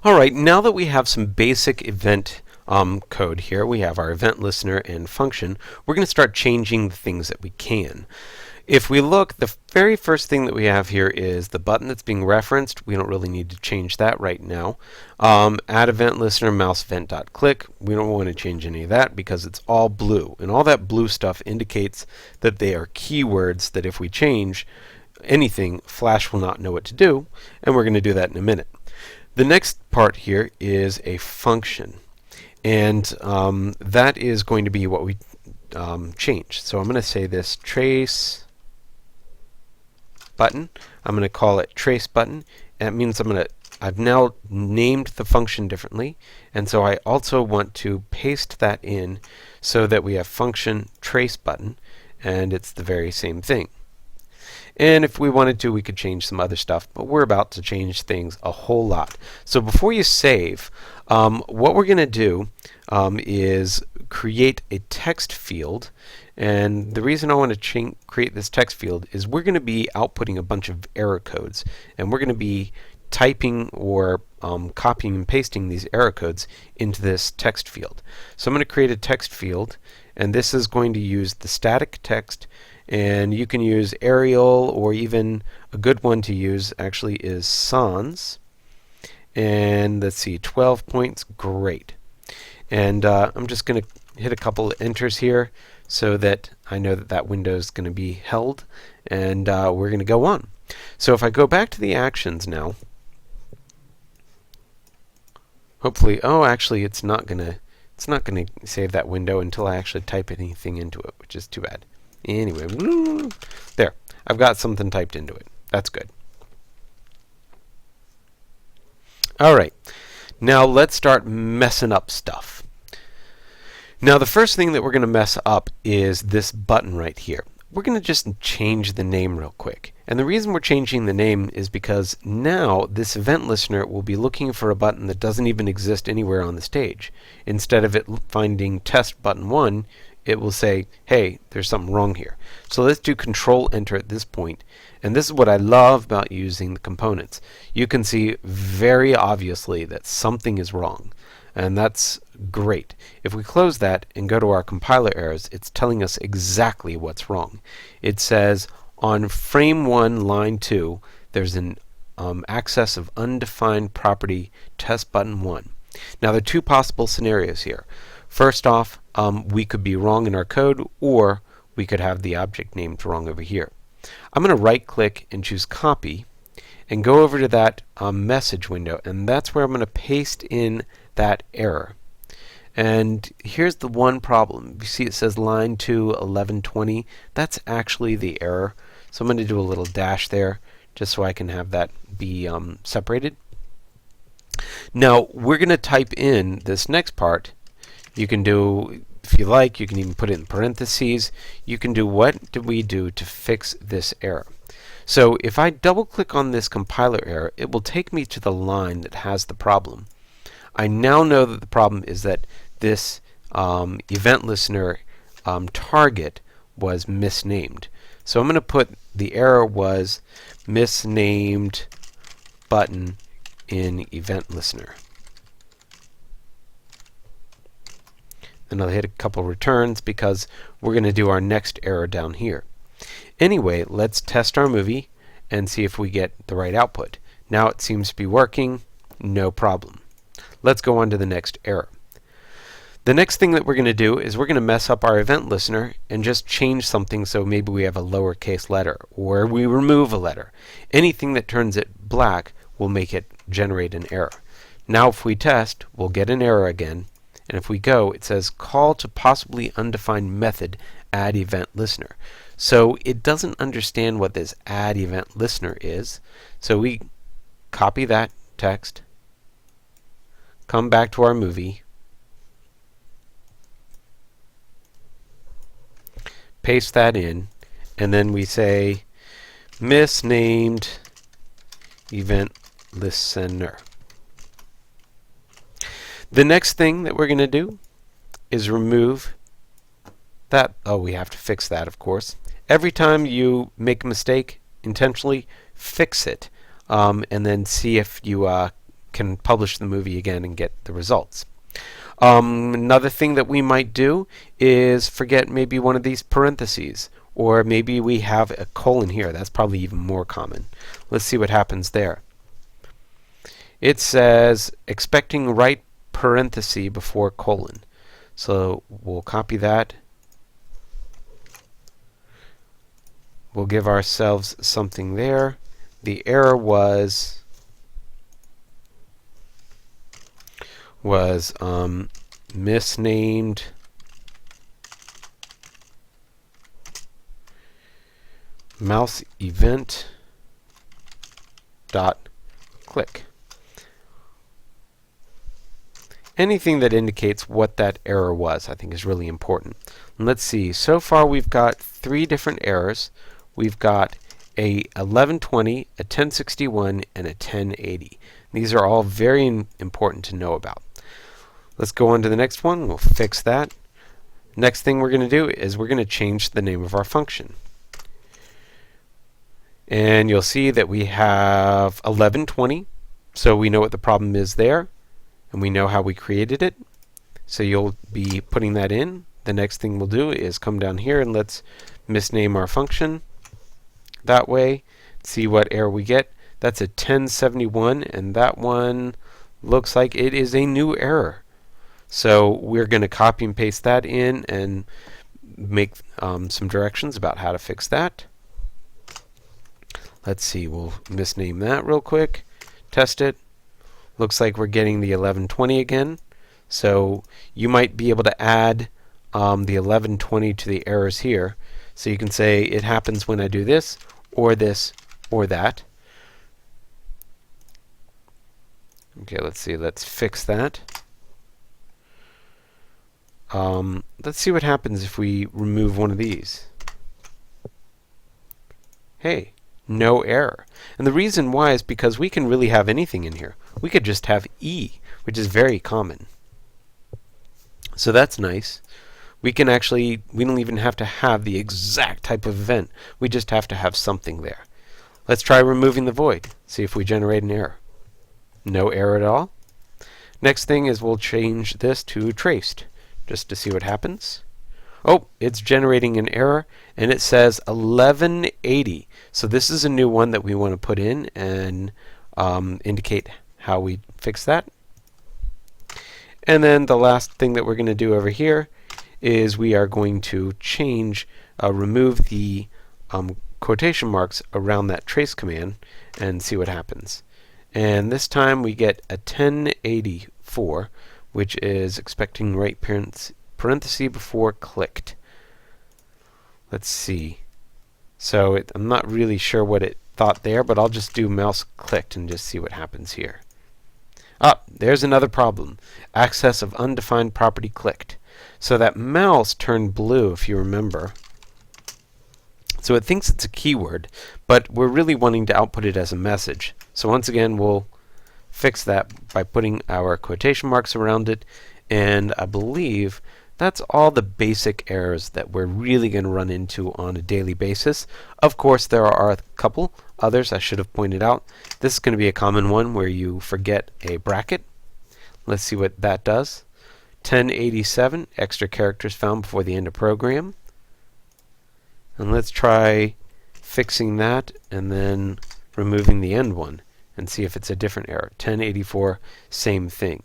Alright, now that we have some basic event code here, we have our event listener and function, we're going to start changing the things that we can. If we look, the very first thing that we have here is the button that's being referenced. We don't really need to change that right now. Add event listener, mouse event.click. We don't want to change any of that because it's all blue. And all that blue stuff indicates that they are keywords that if we change anything, Flash will not know what to do. And we're going to do that in a minute. The next part here is a function. And that is going to be what we change. So I'm going to say this trace button. I'm going to call it trace button. And that means I've now named the function differently. And so I also want to paste that in so that we have function trace button. And it's the very same thing. And if we wanted to, we could change some other stuff, but we're about to change things a whole lot. So before you save, what we're going to do is create a text field. And the reason I want to create this text field is we're going to be outputting a bunch of error codes, and we're going to be typing or copying and pasting these error codes into this text field. So I'm going to create a text field, and this is going to use the static text. And you can use Arial, or even a good one to use actually is Sans. And let's see, 12 points, great. And I'm just going to hit a couple of enters here so that I know that that window is going to be held, and we're going to go on. So if I go back to the actions now, hopefully, actually it's not going to save that window until I actually type anything into it, which is too bad. Anyway, there. I've got something typed into it. That's good. Alright, now let's start messing up stuff. Now the first thing that we're going to mess up is this button right here. We're going to just change the name real quick. And the reason we're changing the name is because now this event listener will be looking for a button that doesn't even exist anywhere on the stage. Instead of it finding test button 1, it will say, hey, there's something wrong here. So let's do Control Enter at this point. And this is what I love about using the components. You can see very obviously that something is wrong. And that's great. If we close that and go to our compiler errors, it's telling us exactly what's wrong. It says on frame 1, line 2, there's an access of undefined property test button 1. Now there are two possible scenarios here. First off, we could be wrong in our code, or we could have the object named wrong over here. I'm going to right click and choose copy and go over to that message window, and that's where I'm going to paste in that error. And here's the one problem. You see it says line 2 1120. That's actually the error. So I'm going to do a little dash there just so I can have that be separated. Now we're going to type in this next part. You can do, if you like, you can even put it in parentheses. You can do what do we do to fix this error. So if I double click on this compiler error, it will take me to the line that has the problem. I now know that the problem is that this event listener target was misnamed. So I'm going to put the error was misnamed button in event listener. And I'll hit a couple returns because we're going to do our next error down here. Anyway, let's test our movie and see if we get the right output. Now it seems to be working, no problem. Let's go on to the next error. The next thing that we're going to do is we're going to mess up our event listener and just change something so maybe we have a lowercase letter or we remove a letter. Anything that turns it black will make it generate an error. Now if we test, we'll get an error again. And if we go, it says call to possibly undefined method add event listener. So it doesn't understand what this add event listener is. So we copy that text, come back to our movie, paste that in, and then we say misnamed event listener. The next thing that we're going to do is remove that. Oh, we have to fix that, of course. Every time you make a mistake intentionally, fix it, and then see if you can publish the movie again and get the results. Another thing that we might do is forget maybe one of these parentheses, or maybe we have a colon here. That's probably even more common. Let's see what happens there. It says expecting right parenthesis before colon. So we'll copy that. We'll give ourselves something there. The error was misnamed mouse event dot click. Anything that indicates what that error was, I think, is really important. And let's see. So far, we've got 3 different errors. We've got a 1120, a 1061, and a 1080. These are all very important to know about. Let's go on to the next one. We'll fix that. Next thing we're going to do is we're going to change the name of our function. And you'll see that we have 1120, so we know what the problem is there, and we know how we created it. So you'll be putting that in. The next thing we'll do is come down here and let's misname our function. That way, see what error we get. That's a 1071, and that one looks like it is a new error. So we're going to copy and paste that in and make some directions about how to fix that. Let's see, we'll misname that real quick, test it. Looks like we're getting the 1120 again. So you might be able to add the 1120 to the errors here. So you can say it happens when I do this, or that. Okay, let's see, let's fix that. Let's see what happens if we remove one of these. Hey, no error. And the reason why is because we can really have anything in here. We could just have E, which is very common. So that's nice. We don't even have to have the exact type of event. We just have to have something there. Let's try removing the void. See if we generate an error. No error at all. Next thing is we'll change this to traced, just to see what happens. Oh, it's generating an error, and it says 1180. So this is a new one that we want to put in and indicate how we fix that. And then the last thing that we're going to do over here is we are going to remove the quotation marks around that trace command and see what happens. And this time we get a 1084, which is expecting right parenthesis before clicked. Let's see. So I'm not really sure what it thought there, but I'll just do mouse clicked and just see what happens here. There's another problem. Access of undefined property clicked. So that mouse turned blue, if you remember. So it thinks it's a keyword, but we're really wanting to output it as a message. So once again, we'll fix that by putting our quotation marks around it, and I believe that's all the basic errors that we're really going to run into on a daily basis. Of course, there are a couple others I should have pointed out. This is going to be a common one where you forget a bracket. Let's see what that does. 1087, extra characters found before the end of program. And let's try fixing that and then removing the end one and see if it's a different error. 1084, same thing.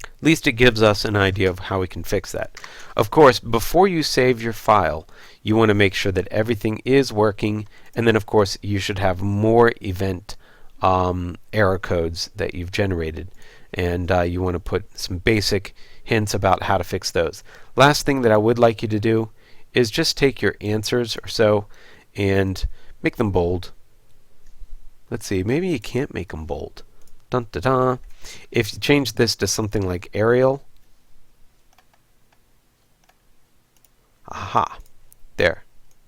At least it gives us an idea of how we can fix that. Of course, before you save your file, you want to make sure that everything is working, and then of course you should have more event error codes that you've generated, and you want to put some basic hints about how to fix those. Last thing that I would like you to do is just take your answers or so and make them bold. Let's see, maybe you can't make them bold. Dun, dun, dun. If you change this to something like Arial, aha, there.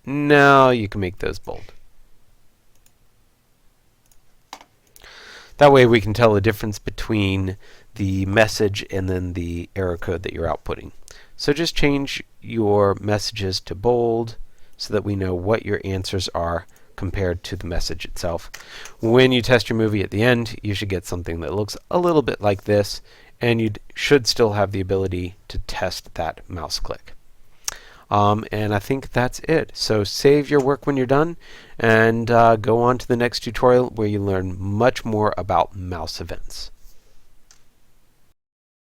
Now you can make those bold. That way we can tell the difference between the message and then the error code that you're outputting. So just change your messages to bold so that we know what your answers are compared to the message itself. When you test your movie at the end, you should get something that looks a little bit like this, and you should still have the ability to test that mouse click. And I think that's it. So save your work when you're done, and go on to the next tutorial where you learn much more about mouse events.